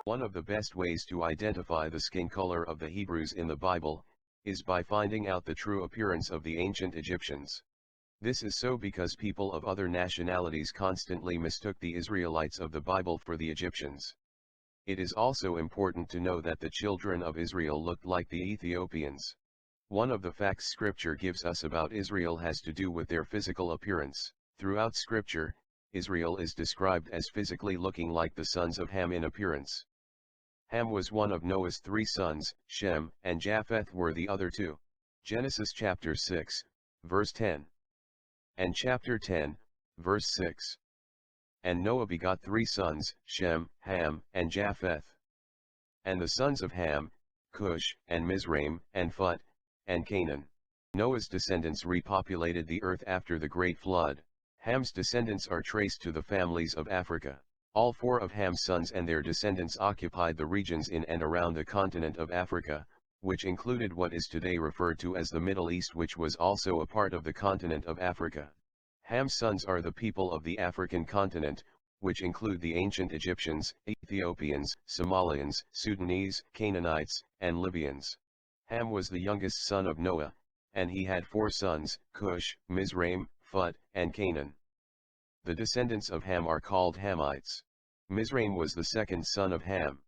One of the best ways to identify the skin color of the Hebrews in the Bible, is by finding out the true appearance of the ancient Egyptians. This is so because people of other nationalities constantly mistook the Israelites of the Bible for the Egyptians. It is also important to know that the children of Israel looked like the Ethiopians. One of the facts Scripture gives us about Israel has to do with their physical appearance. Throughout Scripture, Israel is described as physically looking like the sons of Ham in appearance. Ham was one of Noah's 3 sons, Shem and Japheth were the other 2. Genesis chapter 6, verse 10. And chapter 10, verse 6. And Noah begot 3 sons, Shem, Ham, and Japheth. And the sons of Ham, Cush, and Mizraim, and Phut, and Canaan. Noah's descendants repopulated the earth after the great flood. Ham's descendants are traced to the families of Africa. All 4 of Ham's sons and their descendants occupied the regions in and around the continent of Africa, which included what is today referred to as the Middle East, which was also a part of the continent of Africa. Ham's sons are the people of the African continent, which include the ancient Egyptians, Ethiopians, Somalians, Sudanese, Canaanites, and Libyans. Ham was the youngest son of Noah, and he had 4 sons, Cush, Mizraim, Phut, and Canaan. The descendants of Ham are called Hamites. Mizraim was the second son of Ham.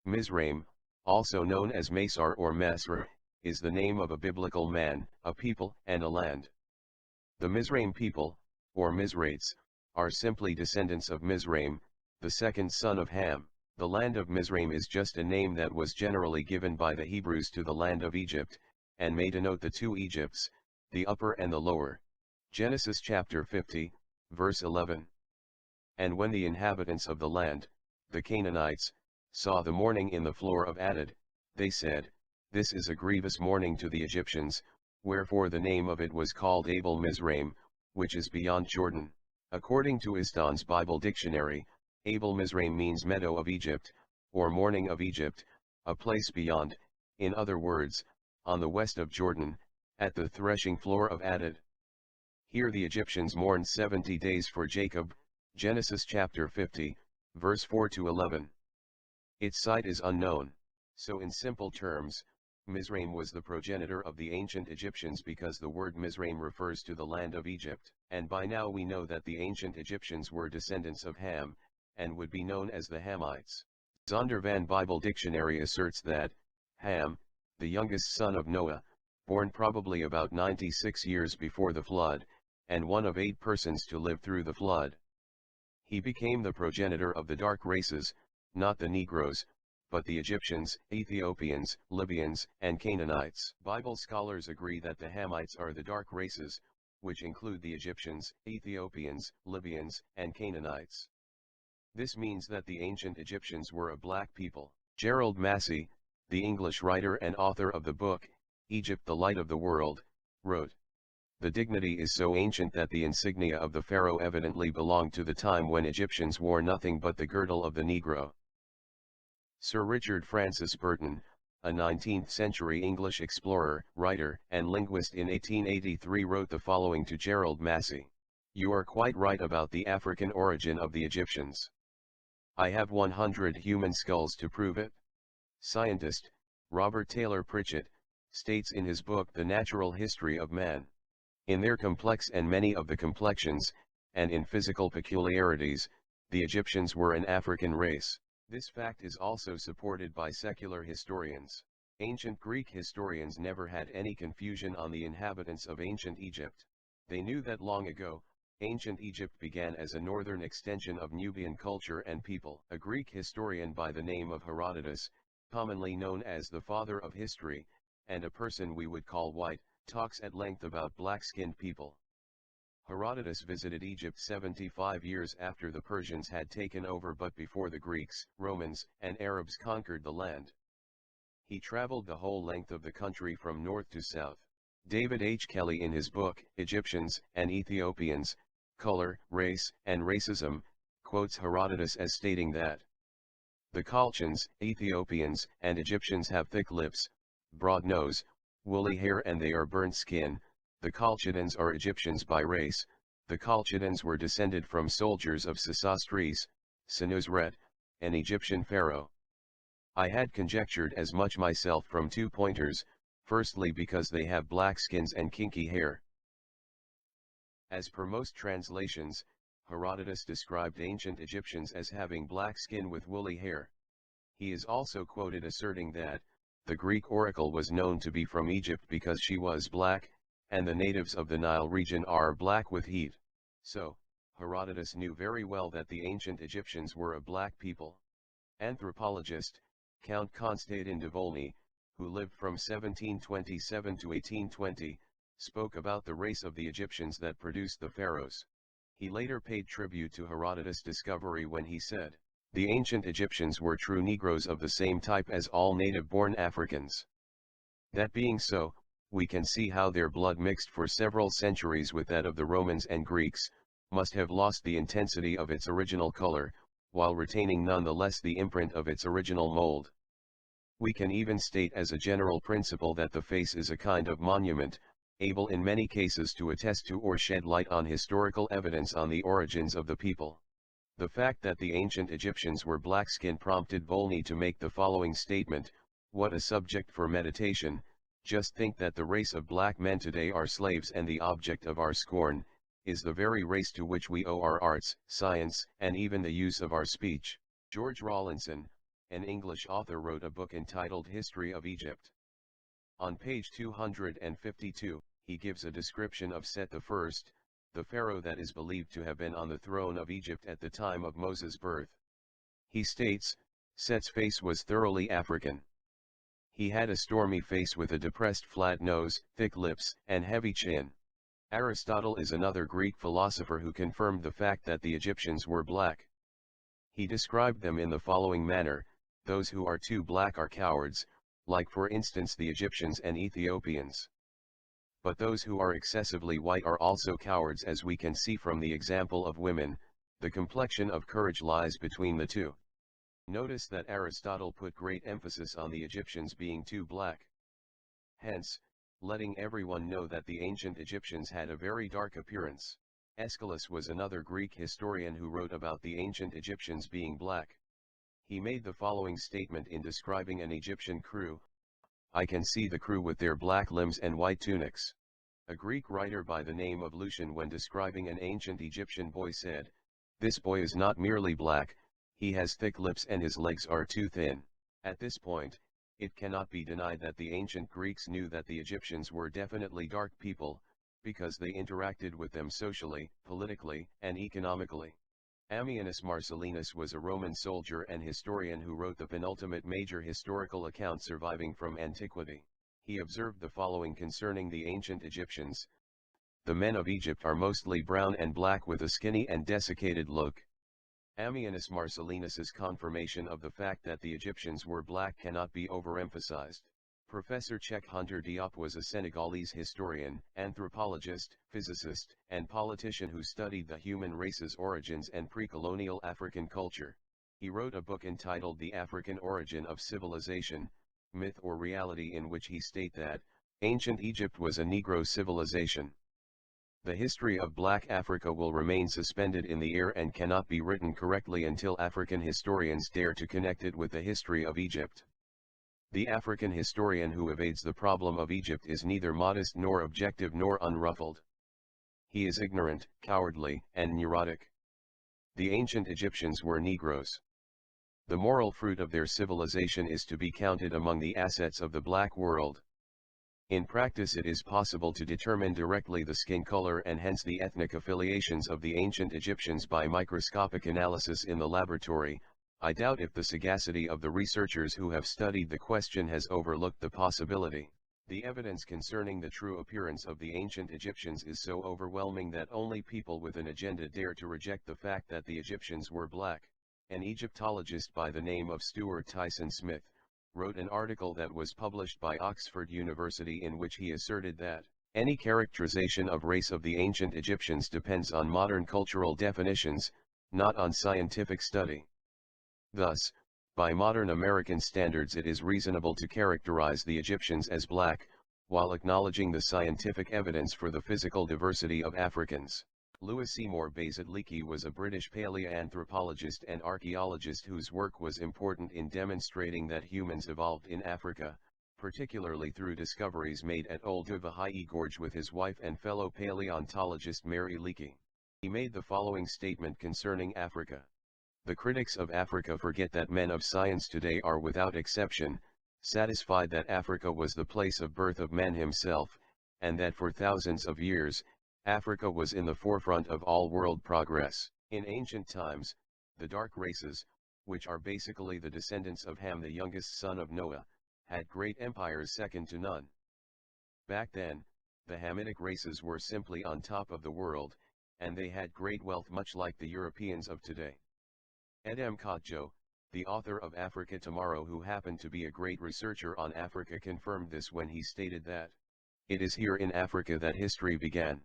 Mizraim, also known as Masar or Mesra, is the name of a biblical man, a people, and a land. The Mizraim people, or Mizrates, are simply descendants of Mizraim, the second son of Ham. The land of Mizraim is just a name that was generally given by the Hebrews to the land of Egypt, and may denote the 2 Egypts, the upper and the lower. Genesis chapter 50, verse 11. And when the inhabitants of the land, the Canaanites, saw the mourning in the floor of Atad, they said, This is a grievous mourning to the Egyptians, wherefore the name of it was called Abel Mizraim, which is beyond Jordan. According to Iston's Bible Dictionary, Abel Mizraim means meadow of Egypt, or mourning of Egypt, a place beyond, in other words, on the west of Jordan, at the threshing floor of Atad. Here the Egyptians mourned 70 days for Jacob, Genesis chapter 50, verse 4 to 11. Its site is unknown. So in simple terms, Mizraim was the progenitor of the ancient Egyptians because the word Mizraim refers to the land of Egypt, and by now we know that the ancient Egyptians were descendants of Ham, and would be known as the Hamites. Zondervan Bible Dictionary asserts that, Ham, the youngest son of Noah, born probably about 96 years before the flood, and one of 8 persons to live through the flood. He became the progenitor of the dark races, not the Negroes, but the Egyptians, Ethiopians, Libyans, and Canaanites. Bible scholars agree that the Hamites are the dark races, which include the Egyptians, Ethiopians, Libyans, and Canaanites. This means that the ancient Egyptians were a black people. Gerald Massey, the English writer and author of the book, Egypt the Light of the World, wrote, The dignity is so ancient that the insignia of the pharaoh evidently belonged to the time when Egyptians wore nothing but the girdle of the Negro. Sir Richard Francis Burton, a 19th-century English explorer, writer, and linguist in 1883 wrote the following to Gerald Massey. You are quite right about the African origin of the Egyptians. I have 100 human skulls to prove it. Scientist, Robert Taylor Pritchett, states in his book The Natural History of Man. In their complex and many of the complexions, and in physical peculiarities, the Egyptians were an African race. This fact is also supported by secular historians. Ancient Greek historians never had any confusion on the inhabitants of ancient Egypt. They knew that long ago, ancient Egypt began as a northern extension of Nubian culture and people. A Greek historian by the name of Herodotus, commonly known as the father of history, and a person we would call white, talks at length about black-skinned people. Herodotus visited Egypt 75 years after the Persians had taken over but before the Greeks, Romans, and Arabs conquered the land. He traveled the whole length of the country from north to south. David H. Kelly in his book, Egyptians and Ethiopians, Color, Race, and Racism, quotes Herodotus as stating that the Chaldeans, Ethiopians, and Egyptians have thick lips, broad nose, woolly hair, and they are burnt skin. The Chaldeans are Egyptians by race. The Chaldeans were descended from soldiers of Sesostris, Senusret, an Egyptian pharaoh. I had conjectured as much myself from 2 pointers, firstly because they have black skins and kinky hair. As per most translations, Herodotus described ancient Egyptians as having black skin with woolly hair. He is also quoted asserting that the Greek oracle was known to be from Egypt because she was black, and the natives of the Nile region are black with heat. So, Herodotus knew very well that the ancient Egyptians were a black people. Anthropologist, Count Constantine de Volney, who lived from 1727 to 1820, spoke about the race of the Egyptians that produced the pharaohs. He later paid tribute to Herodotus' discovery when he said, "The ancient Egyptians were true Negroes of the same type as all native-born Africans." That being so, we can see how their blood mixed for several centuries with that of the Romans and Greeks, must have lost the intensity of its original color, while retaining nonetheless the imprint of its original mold. We can even state as a general principle that the face is a kind of monument, able in many cases to attest to or shed light on historical evidence on the origins of the people. The fact that the ancient Egyptians were black-skinned prompted Volney to make the following statement: "What a subject for meditation! Just think that the race of black men today are slaves and the object of our scorn, is the very race to which we owe our arts, science, and even the use of our speech." George Rawlinson, an English author, wrote a book entitled History of Egypt. On page 252, he gives a description of Set I, the pharaoh that is believed to have been on the throne of Egypt at the time of Moses' birth. He states, Set's face was thoroughly African. He had a stormy face with a depressed flat nose, thick lips, and heavy chin. Aristotle is another Greek philosopher who confirmed the fact that the Egyptians were black. He described them in the following manner: those who are too black are cowards, like for instance the Egyptians and Ethiopians. But those who are excessively white are also cowards, as we can see from the example of women. The complexion of courage lies between the two. Notice that Aristotle put great emphasis on the Egyptians being too black. Hence, letting everyone know that the ancient Egyptians had a very dark appearance. Aeschylus was another Greek historian who wrote about the ancient Egyptians being black. He made the following statement in describing an Egyptian crew: "I can see the crew with their black limbs and white tunics." A Greek writer by the name of Lucian, when describing an ancient Egyptian boy, said, "This boy is not merely black, he has thick lips and his legs are too thin." At this point, it cannot be denied that the ancient Greeks knew that the Egyptians were definitely dark people, because they interacted with them socially, politically, and economically. Ammianus Marcellinus was a Roman soldier and historian who wrote the penultimate major historical account surviving from antiquity. He observed the following concerning the ancient Egyptians: "The men of Egypt are mostly brown and black with a skinny and desiccated look." Ammianus Marcellinus's confirmation of the fact that the Egyptians were black cannot be overemphasized. Professor Cheikh Hunter Diop was a Senegalese historian, anthropologist, physicist, and politician who studied the human race's origins and pre-colonial African culture. He wrote a book entitled The African Origin of Civilization, Myth or Reality, in which he states that ancient Egypt was a Negro civilization. The history of Black Africa will remain suspended in the air and cannot be written correctly until African historians dare to connect it with the history of Egypt. The African historian who evades the problem of Egypt is neither modest nor objective nor unruffled. He is ignorant, cowardly, and neurotic. The ancient Egyptians were Negroes. The moral fruit of their civilization is to be counted among the assets of the black world. In practice, it is possible to determine directly the skin color and hence the ethnic affiliations of the ancient Egyptians by microscopic analysis in the laboratory. I doubt if the sagacity of the researchers who have studied the question has overlooked the possibility. The evidence concerning the true appearance of the ancient Egyptians is so overwhelming that only people with an agenda dare to reject the fact that the Egyptians were black. An Egyptologist by the name of Stuart Tyson Smith wrote an article that was published by Oxford University in which he asserted that any characterization of race of the ancient Egyptians depends on modern cultural definitions, not on scientific study. Thus, by modern American standards it is reasonable to characterize the Egyptians as black, while acknowledging the scientific evidence for the physical diversity of Africans. Louis Seymour Bazet-Leakey was a British paleoanthropologist and archaeologist whose work was important in demonstrating that humans evolved in Africa, particularly through discoveries made at Old Uvahai Gorge with his wife and fellow paleontologist Mary Leakey. He made the following statement concerning Africa. The critics of Africa forget that men of science today are without exception satisfied that Africa was the place of birth of man himself, and that for thousands of years, Africa was in the forefront of all world progress. In ancient times, the dark races, which are basically the descendants of Ham, the youngest son of Noah, had great empires second to none. Back then, the Hamitic races were simply on top of the world, and they had great wealth much like the Europeans of today. Edem Kotjo, the author of Africa Tomorrow, who happened to be a great researcher on Africa, confirmed this when he stated that, "It is here in Africa that history began."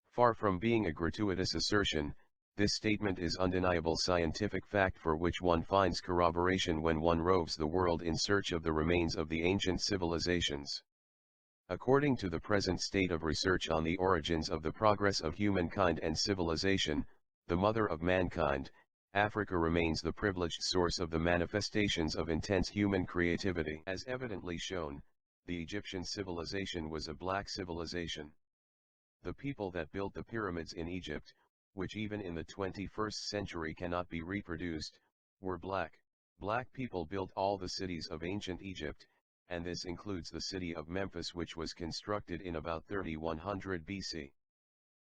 Far from being a gratuitous assertion, this statement is undeniable scientific fact for which one finds corroboration when one roves the world in search of the remains of the ancient civilizations. According to the present state of research on the origins of the progress of humankind and civilization, the mother of mankind, Africa remains the privileged source of the manifestations of intense human creativity. As evidently shown, the Egyptian civilization was a black civilization. The people that built the pyramids in Egypt, which even in the 21st century cannot be reproduced, were black. Black people built all the cities of ancient Egypt, and this includes the city of Memphis, which was constructed in about 3100 BC.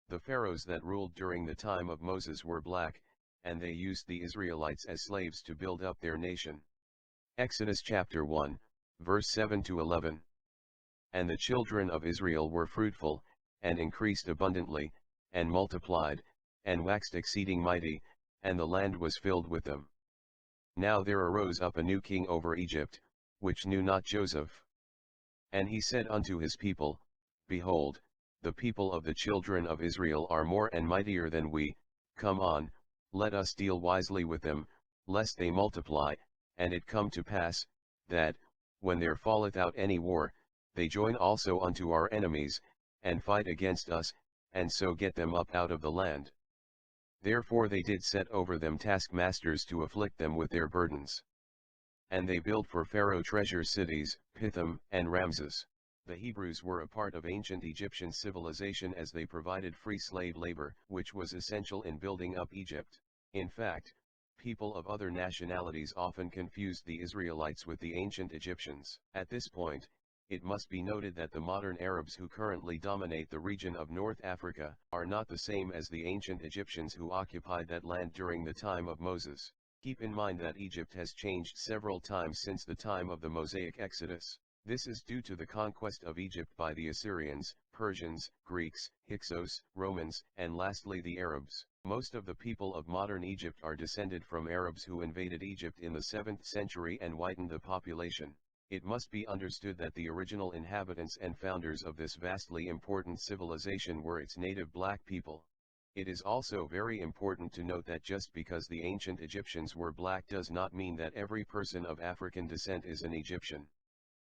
The pharaohs that ruled during the time of Moses were black, and they used the Israelites as slaves to build up their nation. Exodus chapter 1, verse 7 to 11. And the children of Israel were fruitful, and increased abundantly, and multiplied, and waxed exceeding mighty, and the land was filled with them. Now there arose up a new king over Egypt, which knew not Joseph. And he said unto his people, Behold, the people of the children of Israel are more and mightier than we, come on, let us deal wisely with them, lest they multiply. And it come to pass, that, when there falleth out any war, they join also unto our enemies, and fight against us, and so get them up out of the land. Therefore they did set over them taskmasters to afflict them with their burdens. And they built for Pharaoh treasure cities, Pithom, and Ramses. The Hebrews were a part of ancient Egyptian civilization as they provided free slave labor, which was essential in building up Egypt. In fact, people of other nationalities often confused the Israelites with the ancient Egyptians. At this point, it must be noted that the modern Arabs who currently dominate the region of North Africa are not the same as the ancient Egyptians who occupied that land during the time of Moses. Keep in mind that Egypt has changed several times since the time of the Mosaic Exodus. This is due to the conquest of Egypt by the Assyrians, Persians, Greeks, Hyksos, Romans, and lastly the Arabs. Most of the people of modern Egypt are descended from Arabs who invaded Egypt in the 7th century and whitened the population. It must be understood that the original inhabitants and founders of this vastly important civilization were its native black people. It is also very important to note that just because the ancient Egyptians were black does not mean that every person of African descent is an Egyptian.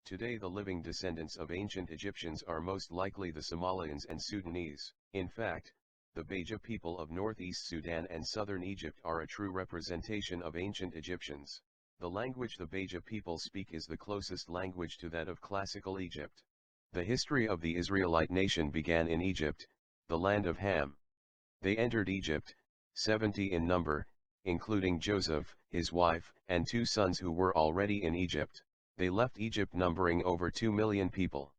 Today the living descendants of ancient Egyptians are most likely the Somalians and Sudanese. In fact, the Beja people of northeast Sudan and southern Egypt are a true representation of ancient Egyptians. The language the Beja people speak is the closest language to that of classical Egypt. The history of the Israelite nation began in Egypt, the land of Ham. They entered Egypt, 70 in number, including Joseph, his wife, and 2 sons who were already in Egypt. They left Egypt numbering over 2 million people.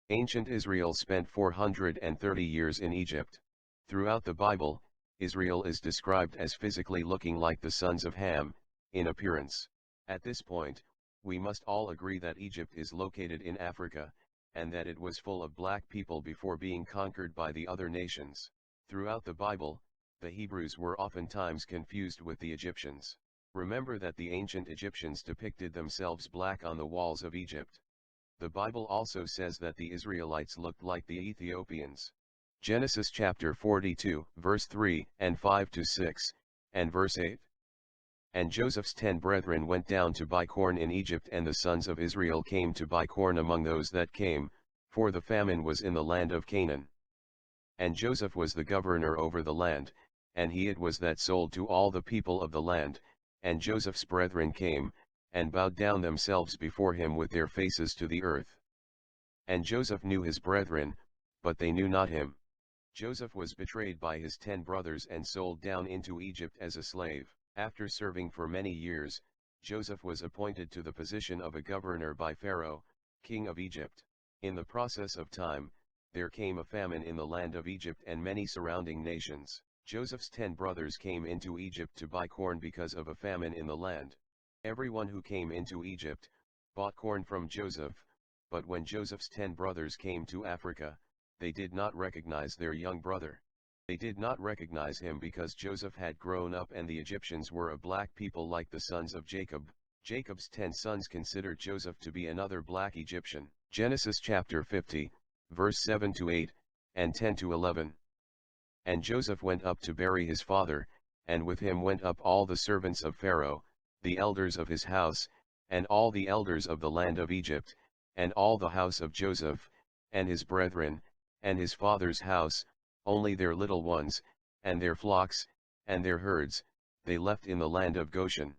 Ancient Israel spent 430 years in Egypt. Throughout the Bible, Israel is described as physically looking like the sons of Ham, in appearance. At this point, we must all agree that Egypt is located in Africa, and that it was full of black people before being conquered by the other nations. Throughout the Bible, the Hebrews were oftentimes confused with the Egyptians. Remember that the ancient Egyptians depicted themselves black on the walls of Egypt. The Bible also says that the Israelites looked like the Ethiopians. Genesis chapter 42, verse 3 and 5 to 6, And verse 8. And Joseph's 10 brethren went down to buy corn in Egypt, and the sons of Israel came to buy corn among those that came, for the famine was in the land of Canaan. And Joseph was the governor over the land, and he it was that sold to all the people of the land. And Joseph's brethren came, and bowed down themselves before him with their faces to the earth. And Joseph knew his brethren, but they knew not him. Joseph was betrayed by his 10 brothers and sold down into Egypt as a slave. After serving for many years, Joseph was appointed to the position of a governor by Pharaoh, king of Egypt. In the process of time, there came a famine in the land of Egypt and many surrounding nations. Joseph's 10 brothers came into Egypt to buy corn because of a famine in the land. Everyone who came into Egypt bought corn from Joseph, but when Joseph's 10 brothers came to Africa, they did not recognize their young brother. They did not recognize him because Joseph had grown up and the Egyptians were a black people like the sons of Jacob. Jacob's 10 sons considered Joseph to be another black Egyptian. Genesis chapter 50, verse 7 to 8, and 10 to 11. And Joseph went up to bury his father, and with him went up all the servants of Pharaoh, the elders of his house, and all the elders of the land of Egypt, and all the house of Joseph, and his brethren, and his father's house, only their little ones, and their flocks, and their herds, they left in the land of Goshen.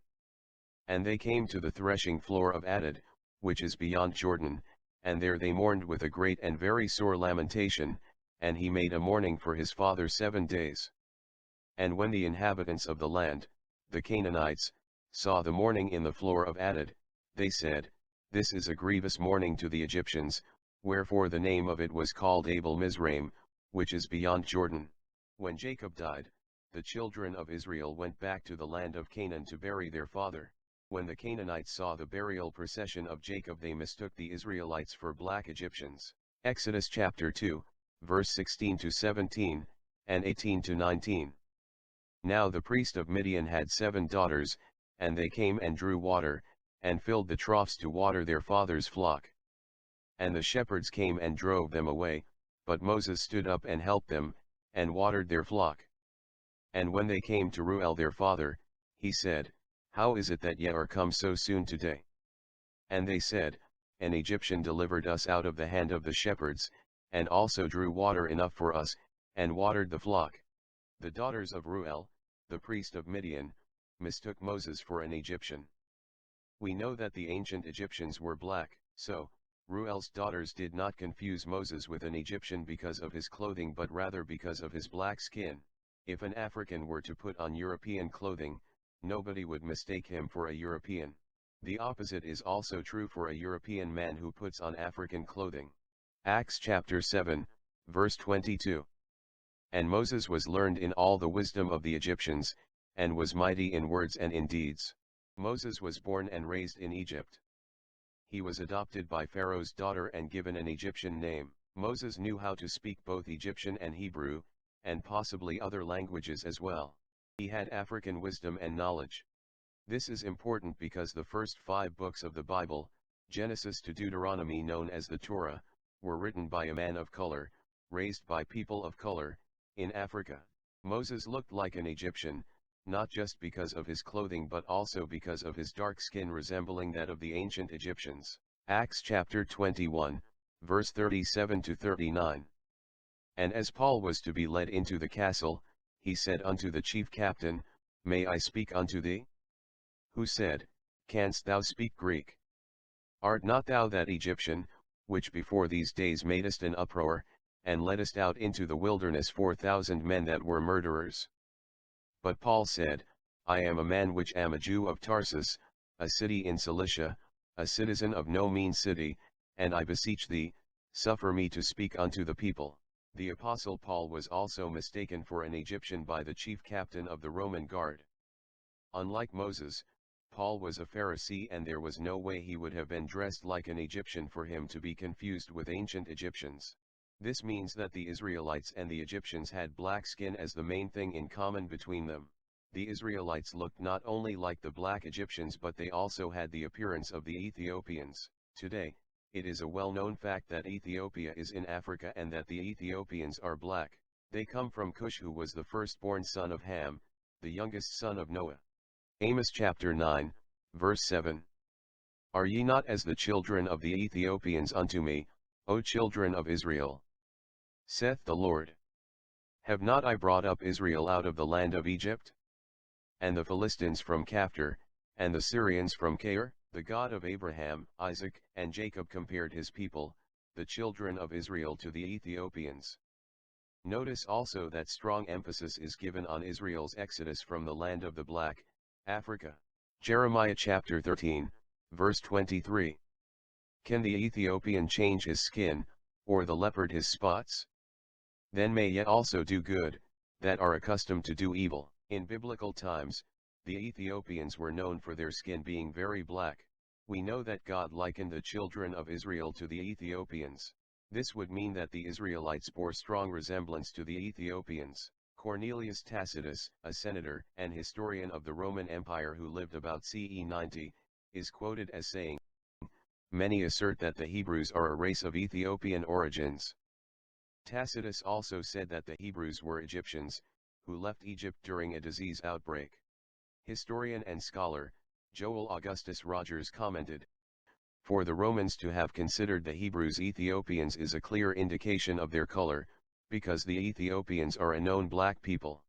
And they came to the threshing floor of Atad, which is beyond Jordan, and there they mourned with a great and very sore lamentation, and he made a mourning for his father 7 days. And when the inhabitants of the land, the Canaanites, saw the mourning in the floor of Atad, they said, This is a grievous mourning to the Egyptians, wherefore the name of it was called Abel Mizraim, which is beyond Jordan. When Jacob died, the children of Israel went back to the land of Canaan to bury their father. When the Canaanites saw the burial procession of Jacob, they mistook the Israelites for black Egyptians. Exodus chapter 2, verse 16 to 17, and 18 to 19. Now the priest of Midian had 7 daughters, and they came and drew water, and filled the troughs to water their father's flock. And the shepherds came and drove them away, but Moses stood up and helped them, and watered their flock. And when they came to Reuel their father, he said, How is it that ye are come so soon today? And they said, An Egyptian delivered us out of the hand of the shepherds, and also drew water enough for us, and watered the flock. The daughters of Reuel, the priest of Midian, mistook Moses for an Egyptian. We know that the ancient Egyptians were black, so Reuel's daughters did not confuse Moses with an Egyptian because of his clothing but rather because of his black skin. If an African were to put on European clothing, nobody would mistake him for a European. The opposite is also true for a European man who puts on African clothing. Acts chapter 7, verse 22. And Moses was learned in all the wisdom of the Egyptians, and was mighty in words and in deeds. Moses was born and raised in Egypt. He was adopted by Pharaoh's daughter and given an Egyptian name. Moses knew how to speak both Egyptian and Hebrew, and possibly other languages as well. He had African wisdom and knowledge. This is important because the first 5 books of the Bible, Genesis to Deuteronomy, known as the Torah, were written by a man of color, raised by people of color, in Africa. Moses looked like an Egyptian, not just because of his clothing but also because of his dark skin resembling that of the ancient Egyptians. Acts chapter 21, verse 37 to 39. And as Paul was to be led into the castle, he said unto the chief captain, May I speak unto thee? Who said, Canst thou speak Greek? Art not thou that Egyptian, which before these days madest an uproar, and leddest out into the wilderness 4,000 men that were murderers? But Paul said, I am a man which am a Jew of Tarsus, a city in Cilicia, a citizen of no mean city, and I beseech thee, suffer me to speak unto the people. The apostle Paul was also mistaken for an Egyptian by the chief captain of the Roman guard. Unlike Moses, Paul was a Pharisee, and there was no way he would have been dressed like an Egyptian for him to be confused with ancient Egyptians. This means that the Israelites and the Egyptians had black skin as the main thing in common between them. The Israelites looked not only like the black Egyptians but they also had the appearance of the Ethiopians. Today, it is a well-known fact that Ethiopia is in Africa and that the Ethiopians are black. They come from Cush, who was the firstborn son of Ham, the youngest son of Noah. Amos chapter 9, verse 7. Are ye not as the children of the Ethiopians unto me, O children of Israel? Saith the Lord. Have not I brought up Israel out of the land of Egypt? And the Philistines from Caphtor, and the Syrians from Cair? The God of Abraham, Isaac, and Jacob compared his people, the children of Israel, to the Ethiopians. Notice also that strong emphasis is given on Israel's exodus from the land of the Black, Africa. Jeremiah chapter 13, verse 23. Can the Ethiopian change his skin, or the leopard his spots? Then may ye also do good, that are accustomed to do evil. In biblical times, the Ethiopians were known for their skin being very black. We know that God likened the children of Israel to the Ethiopians. This would mean that the Israelites bore strong resemblance to the Ethiopians. Cornelius Tacitus, a senator and historian of the Roman Empire who lived about CE 90, is quoted as saying, "Many assert that the Hebrews are a race of Ethiopian origins." Tacitus also said that the Hebrews were Egyptians, who left Egypt during a disease outbreak. Historian and scholar, Joel Augustus Rogers commented, "For the Romans to have considered the Hebrews Ethiopians is a clear indication of their color, because the Ethiopians are a known black people.